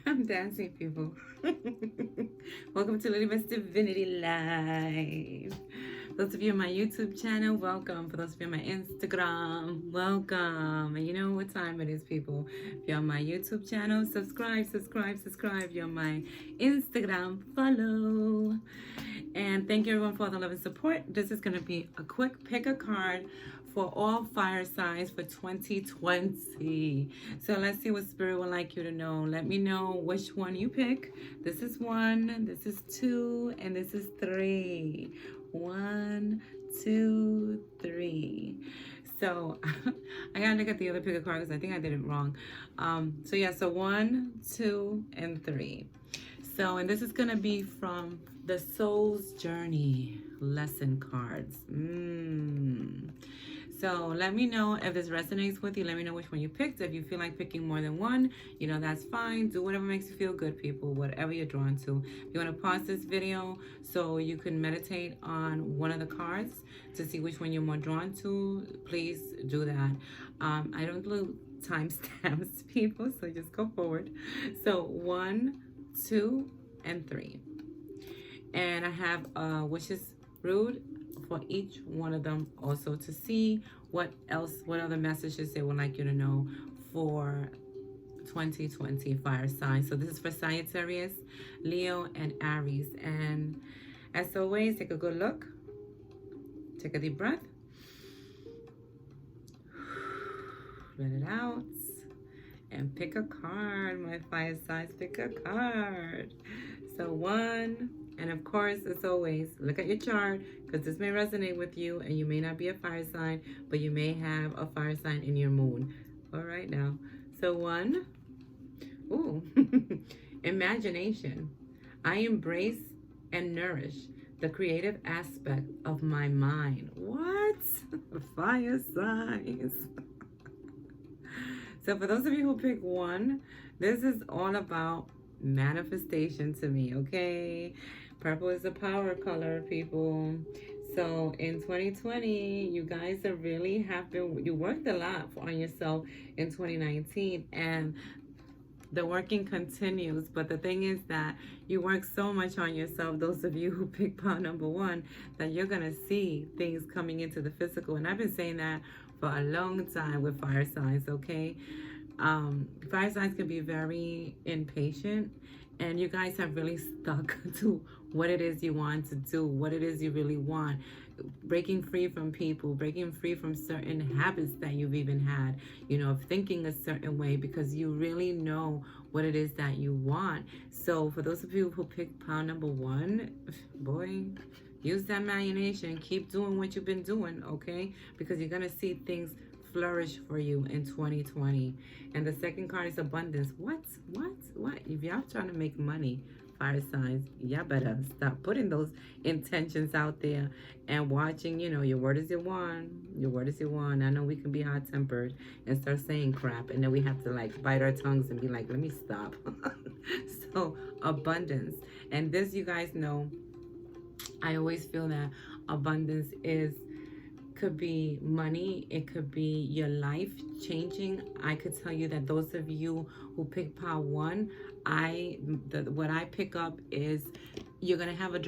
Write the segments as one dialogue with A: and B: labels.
A: I'm dancing, people. Welcome to LilybetO's Divinity Live. Those of you on my YouTube channel, welcome. For those of you on my Instagram, welcome. And you know what time it is, people. If you're on my YouTube channel, subscribe. If you're on my Instagram, follow. And thank you everyone for all the love and support. This is going to be a quick pick a card for all fire signs for 2020. So let's see what Spirit would like you to know. Let me know which one you pick. This is 1, this is 2, and this is 3. 1, 2, 3. So I gotta look at the other pick a card because I think I did it wrong. So 1, 2, and 3. So, and this is gonna be from the Soul's Journey lesson cards. So let me know if this resonates with you. Let me know which one you picked. If you feel like picking more than one, you know, that's fine. Do whatever makes you feel good, people, whatever you're drawn to. If you want to pause this video so you can meditate on one of the cards to see which one you're more drawn to, please do that. I don't do timestamps, people, so just go forward. So 1, 2, and 3. And I have wishes rude for each one of them, also to see what other messages they would like you to know for 2020 fire signs. So this is for Sagittarius, Leo, and Aries. And as always, take a good look, take a deep breath, let it out, and pick a card. My fire signs, pick a card. So 1, and of course, as always, look at your chart because this may resonate with you and you may not be a fire sign, but you may have a fire sign in your moon. All right now. So 1, ooh, imagination. I embrace and nourish the creative aspect of my mind. What? Fire signs. So for those of you who pick 1, this is all about manifestation to me, okay? Purple is a power color, people. So in 2020, you guys are really you worked a lot on yourself in 2019, and the working continues. But the thing is that you work so much on yourself, those of you who pick pile number 1, that you're gonna see things coming into the physical. And I've been saying that for a long time with fire signs, okay? Fire signs can be very impatient, and you guys have really stuck to what it is you want to do, what it is you really want, breaking free from people, breaking free from certain habits that you've even had, you know, of thinking a certain way because you really know what it is that you want. So for those of you who pick pile number 1, boy, use that imagination, keep doing what you've been doing, okay? Because you're gonna see things flourish for you in 2020. And the second card is abundance. What? If y'all trying to make money, fire signs, y'all better stop putting those intentions out there and watching, you know, your word is your wand. Your word is your wand. I know we can be hot-tempered and start saying crap, and then we have to like bite our tongues and be like, let me stop. So abundance. And this, you guys know, I always feel that abundance could be money, it could be your life changing. I could tell you that those of you who pick pile 1, what I pick up is you're gonna have a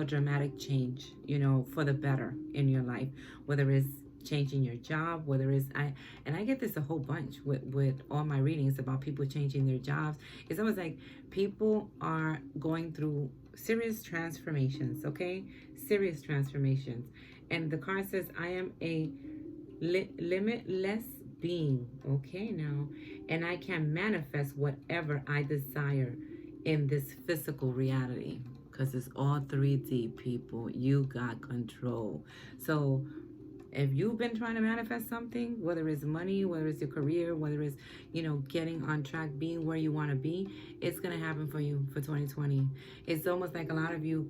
A: dramatic change, you know, for the better in your life, whether it's changing your job, whether it's I get this a whole bunch with all my readings about people changing their jobs. It's always like people are going through serious transformations, okay? Serious transformations. And the card says, I am a limitless being, okay now, and I can manifest whatever I desire in this physical reality, because it's all 3D, people. You got control. So if you've been trying to manifest something, whether it's money, whether it's your career, whether it's, you know, getting on track, being where you want to be, it's going to happen for you for 2020. It's almost like a lot of you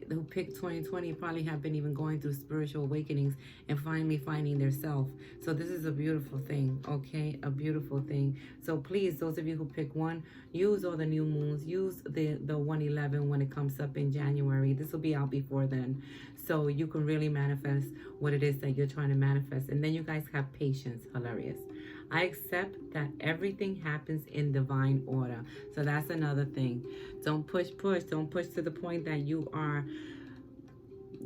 A: who picked 2020 probably have been even going through spiritual awakenings and finally finding their self. So this is a beautiful thing, okay? A beautiful thing. So please, those of you who pick 1, use all the new moons. Use the 111 when it comes up in January. This will be out before then. So you can really manifest what it is that you're trying to manifest. And then you guys have patience. Hilarious. I accept that everything happens in divine order. So that's another thing. Don't push. Don't push to the point that you are,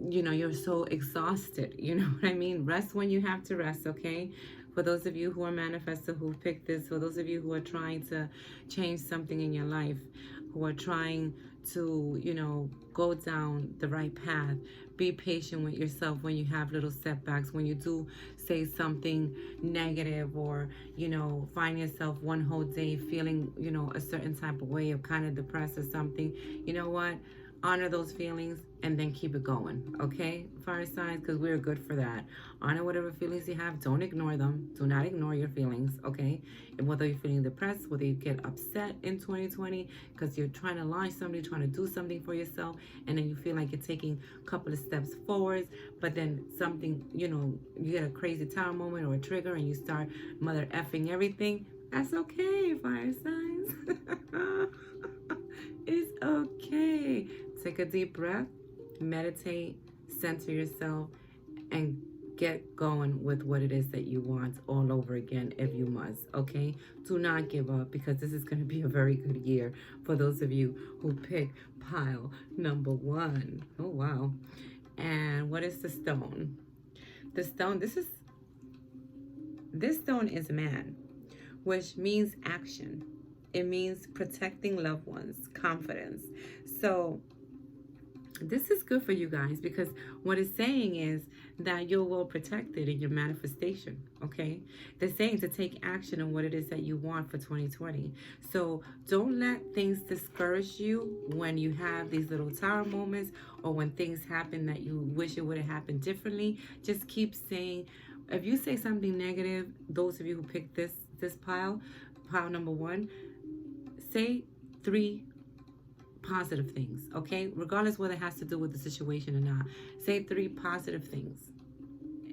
A: you're so exhausted. You know what I mean? Rest when you have to rest, okay? For those of you who are manifestor, who picked this, for those of you who are trying to change something in your life, who are trying to, go down the right path, be patient with yourself when you have little setbacks, when you do say something negative, or, find yourself one whole day feeling, a certain type of way, of kind of depressed or something. You know what? Honor those feelings and then keep it going, okay, fire signs, because we're good for that. Honor whatever feelings you have. Don't ignore them. Do not ignore your feelings, okay? And whether you're feeling depressed, whether you get upset in 2020 because you're trying to launch something, trying to do something for yourself, and then you feel like you're taking a couple of steps forwards, but then something, you get a crazy tower moment or a trigger and you start mother effing everything. That's okay, fire signs. It's okay. Take a deep breath, meditate, center yourself, and get going with what it is that you want all over again if you must, okay? Do not give up, because this is going to be a very good year for those of you who pick pile number 1. Oh, wow. And what is the stone? The stone, this stone is man, which means action. It means protecting loved ones, confidence. So this is good for you guys, because what it's saying is that you're well protected in your manifestation, okay? They're saying to take action on what it is that you want for 2020. So don't let things discourage you when you have these little tower moments, or when things happen that you wish it would have happened differently. Just keep saying, if you say something negative, those of you who picked this pile number 1, say 3 positive things, okay? Regardless whether it has to do with the situation or not. Say 3 positive things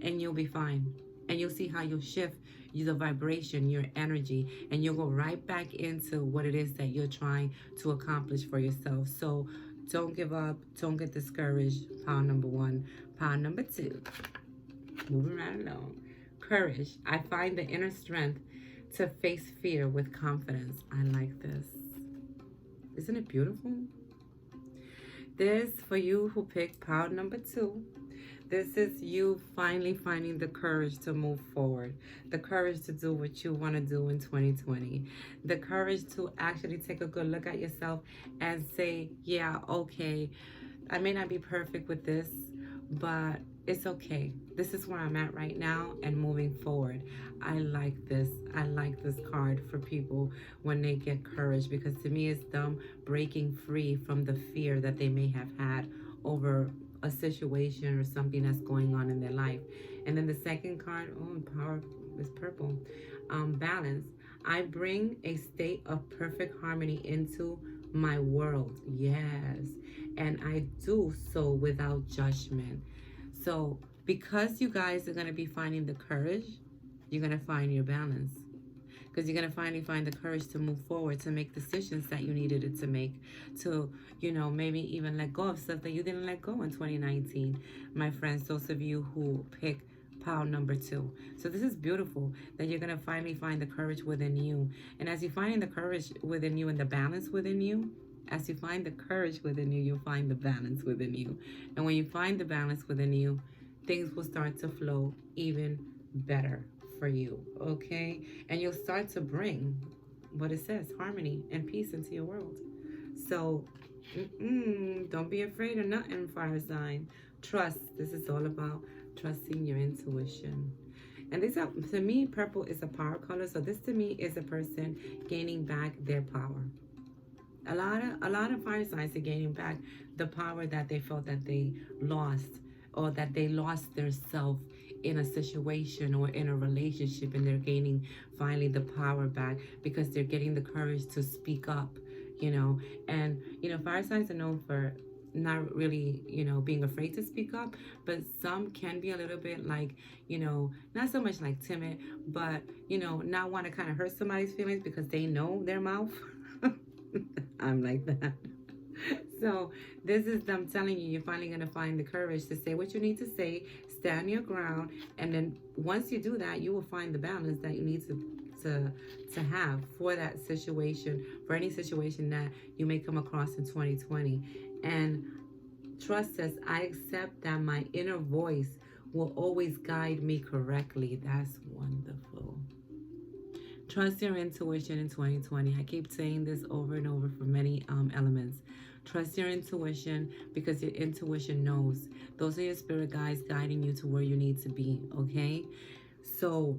A: and you'll be fine. And you'll see how you'll shift the vibration, your energy, and you'll go right back into what it is that you're trying to accomplish for yourself. So don't give up. Don't get discouraged. Pile number 1. Pile number 2. Moving right along. Courage. I find the inner strength to face fear with confidence. I like this. Isn't it beautiful? This, for you who picked pile number 2, this is you finally finding the courage to move forward, the courage to do what you want to do in 2020, the courage to actually take a good look at yourself and say, yeah, okay, I may not be perfect with this, but it's okay. This is where I'm at right now and moving forward. I like this. I like this card for people when they get courage, because to me it's them breaking free from the fear that they may have had over a situation or something that's going on in their life. And then the second card, power is purple. Balance. I bring a state of perfect harmony into my world. Yes. And I do so without judgment. So because you guys are going to be finding the courage, you're going to find your balance. Because you're going to finally find the courage to move forward, to make decisions that you needed it to make, to, maybe even let go of stuff that you didn't let go in 2019. My friends, those of you who pick pile number 2. So this is beautiful, that you're going to finally find the courage within you. And as you find the courage within you and the balance within you, as you find the courage within you, you'll find the balance within you. And when you find the balance within you, things will start to flow even better for you, okay? And you'll start to bring what it says, harmony and peace into your world. So don't be afraid of nothing, fire sign. Trust. This is all about trusting your intuition. And this, to me, purple is a power color. So this to me is a person gaining back their power. A lot of fire signs are gaining back the power that they felt that they lost, or that they lost their self in a situation or in a relationship, and they're gaining finally the power back because they're getting the courage to speak up, and fire signs are known for not really, being afraid to speak up, but some can be a little bit like, not so much like timid, but, not want to kind of hurt somebody's feelings because they know their mouth. I'm like that. So this is them telling you, you're finally going to find the courage to say what you need to say, stand your ground, and then once you do that, you will find the balance that you need to to have for that situation, for any situation that you may come across in 2020. And trust says, I accept that my inner voice will always guide me correctly. That's wonderful. Trust your intuition in 2020. I keep saying this over and over for many elements. Trust your intuition, because your intuition knows. Those are your spirit guides guiding you to where you need to be, okay? So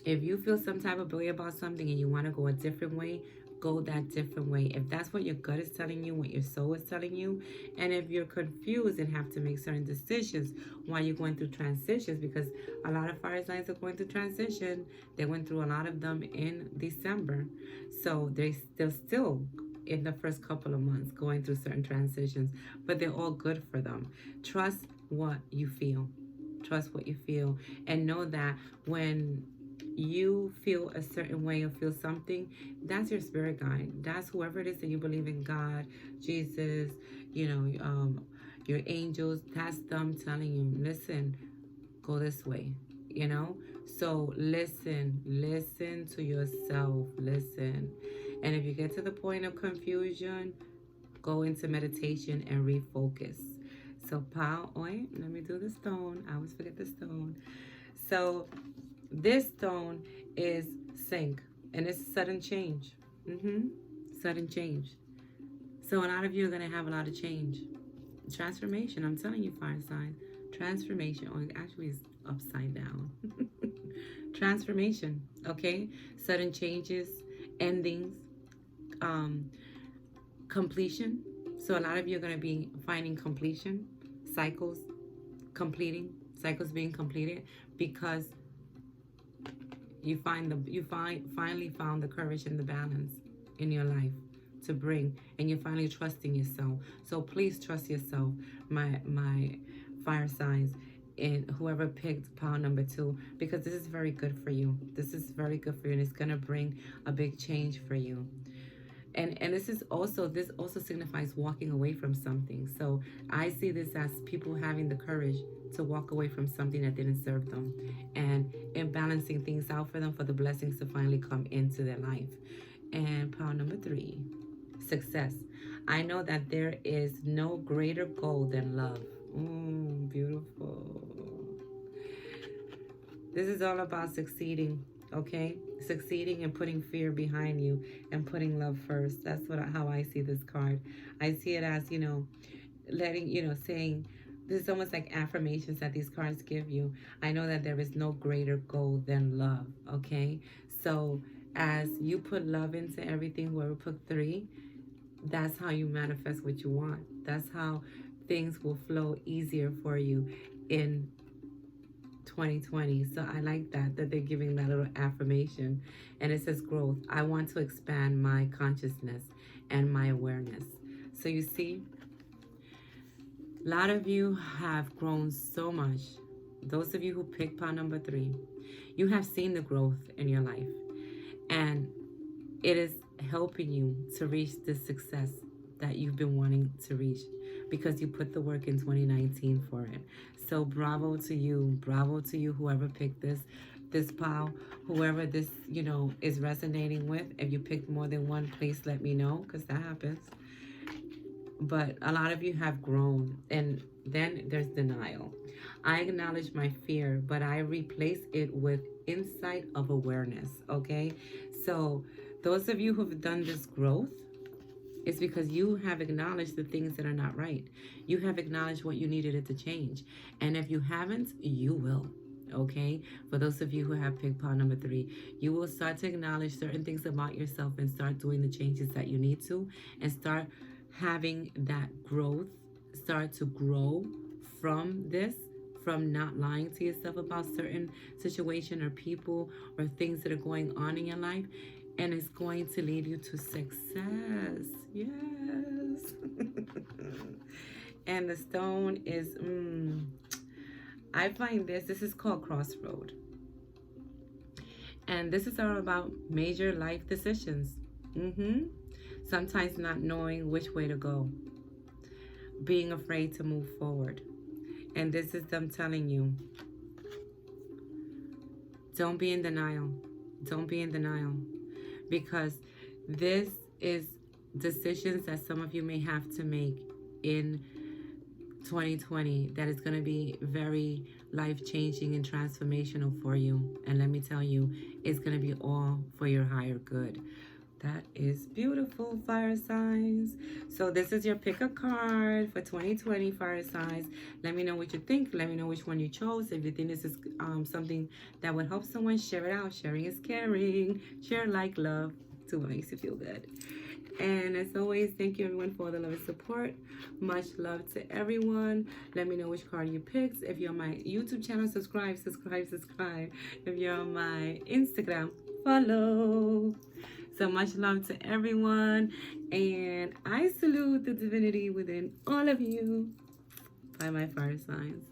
A: if you feel some type of way about something and you want to go a different way, go that different way. If that's what your gut is telling you, what your soul is telling you, and if you're confused and have to make certain decisions while you're going through transitions, because a lot of fire signs are going through transition. They went through a lot of them in December. So they're still in the first couple of months going through certain transitions, but they're all good for them. Trust what you feel. Trust what you feel, and know that when you feel a certain way or feel something, that's your spirit guide. That's whoever it is that you believe in, God, Jesus, your angels. That's them telling you, listen, go this way, So listen to yourself, listen. And if you get to the point of confusion, go into meditation and refocus. So, let me do the stone. I always forget the stone. So, this stone is sync, and it's sudden change. Sudden change. So a lot of you are going to have a lot of change. Transformation. I'm telling you, fire sign. Transformation. Or actually, it's upside down. Transformation. Okay? Sudden changes, endings, completion. So a lot of you are going to be finding completion, cycles being completed, because you finally found the courage and the balance in your life to bring, and you're finally trusting yourself. So please trust yourself, my fire signs, and whoever picked pile number 2, because this is very good for you. This is very good for you, and it's gonna bring a big change for you. And this also signifies walking away from something. So I see this as people having the courage to walk away from something that didn't serve them, and balancing things out for them, for the blessings to finally come into their life. And pile number 3, success. I know that there is no greater goal than love. Beautiful. This is all about succeeding. Okay, succeeding and putting fear behind you and putting love first. That's how I see this card. I see it as, saying, this is almost like affirmations that these cards give you. I know that there is no greater goal than love. Okay, so as you put love into everything, whoever put 3, that's how you manifest what you want. That's how things will flow easier for you in 2020. So I like that they're giving that little affirmation. And it says growth. I want to expand my consciousness and my awareness. So you see, a lot of you have grown so much. Those of you who picked pile number 3, you have seen the growth in your life, and it is helping you to reach the success that you've been wanting to reach, because you put the work in 2019 for it. So bravo to you, whoever picked this pile, whoever this is resonating with. If you picked more than one, please let me know, because that happens. But a lot of you have grown. And then there's denial. I acknowledge my fear, but I replace it with insight of awareness. Okay, so those of you who have done this growth, it's because you have acknowledged the things that are not right. You have acknowledged what you needed it to change. And if you haven't, you will. Okay? For those of you who have picked pile number 3, you will start to acknowledge certain things about yourself and start doing the changes that you need to, and start having that growth, start to grow from this, from not lying to yourself about certain situation or people or things that are going on in your life. And it's going to lead you to success. Yes. And the stone is, I find this is called Crossroad. And this is all about major life decisions. Sometimes not knowing which way to go. Being afraid to move forward. And this is them telling you, don't be in denial. Don't be in denial, because this is decisions that some of you may have to make in 2020 that is going to be very life-changing and transformational for you. And let me tell you, it's going to be all for your higher good. That is beautiful, fire signs. So this is your pick a card for 2020, fire signs. Let me know what you think. Let me know which one you chose. If you think this is something that would help someone, share it out. Sharing is caring. Share, like, love. Do what makes you feel good. And as always, thank you everyone for the love and support. Much love to everyone. Let me know which card you picked. If you're on my YouTube channel, subscribe. If you're on my Instagram, follow. So much love to everyone. And I salute the divinity within all of you. By my fire signs.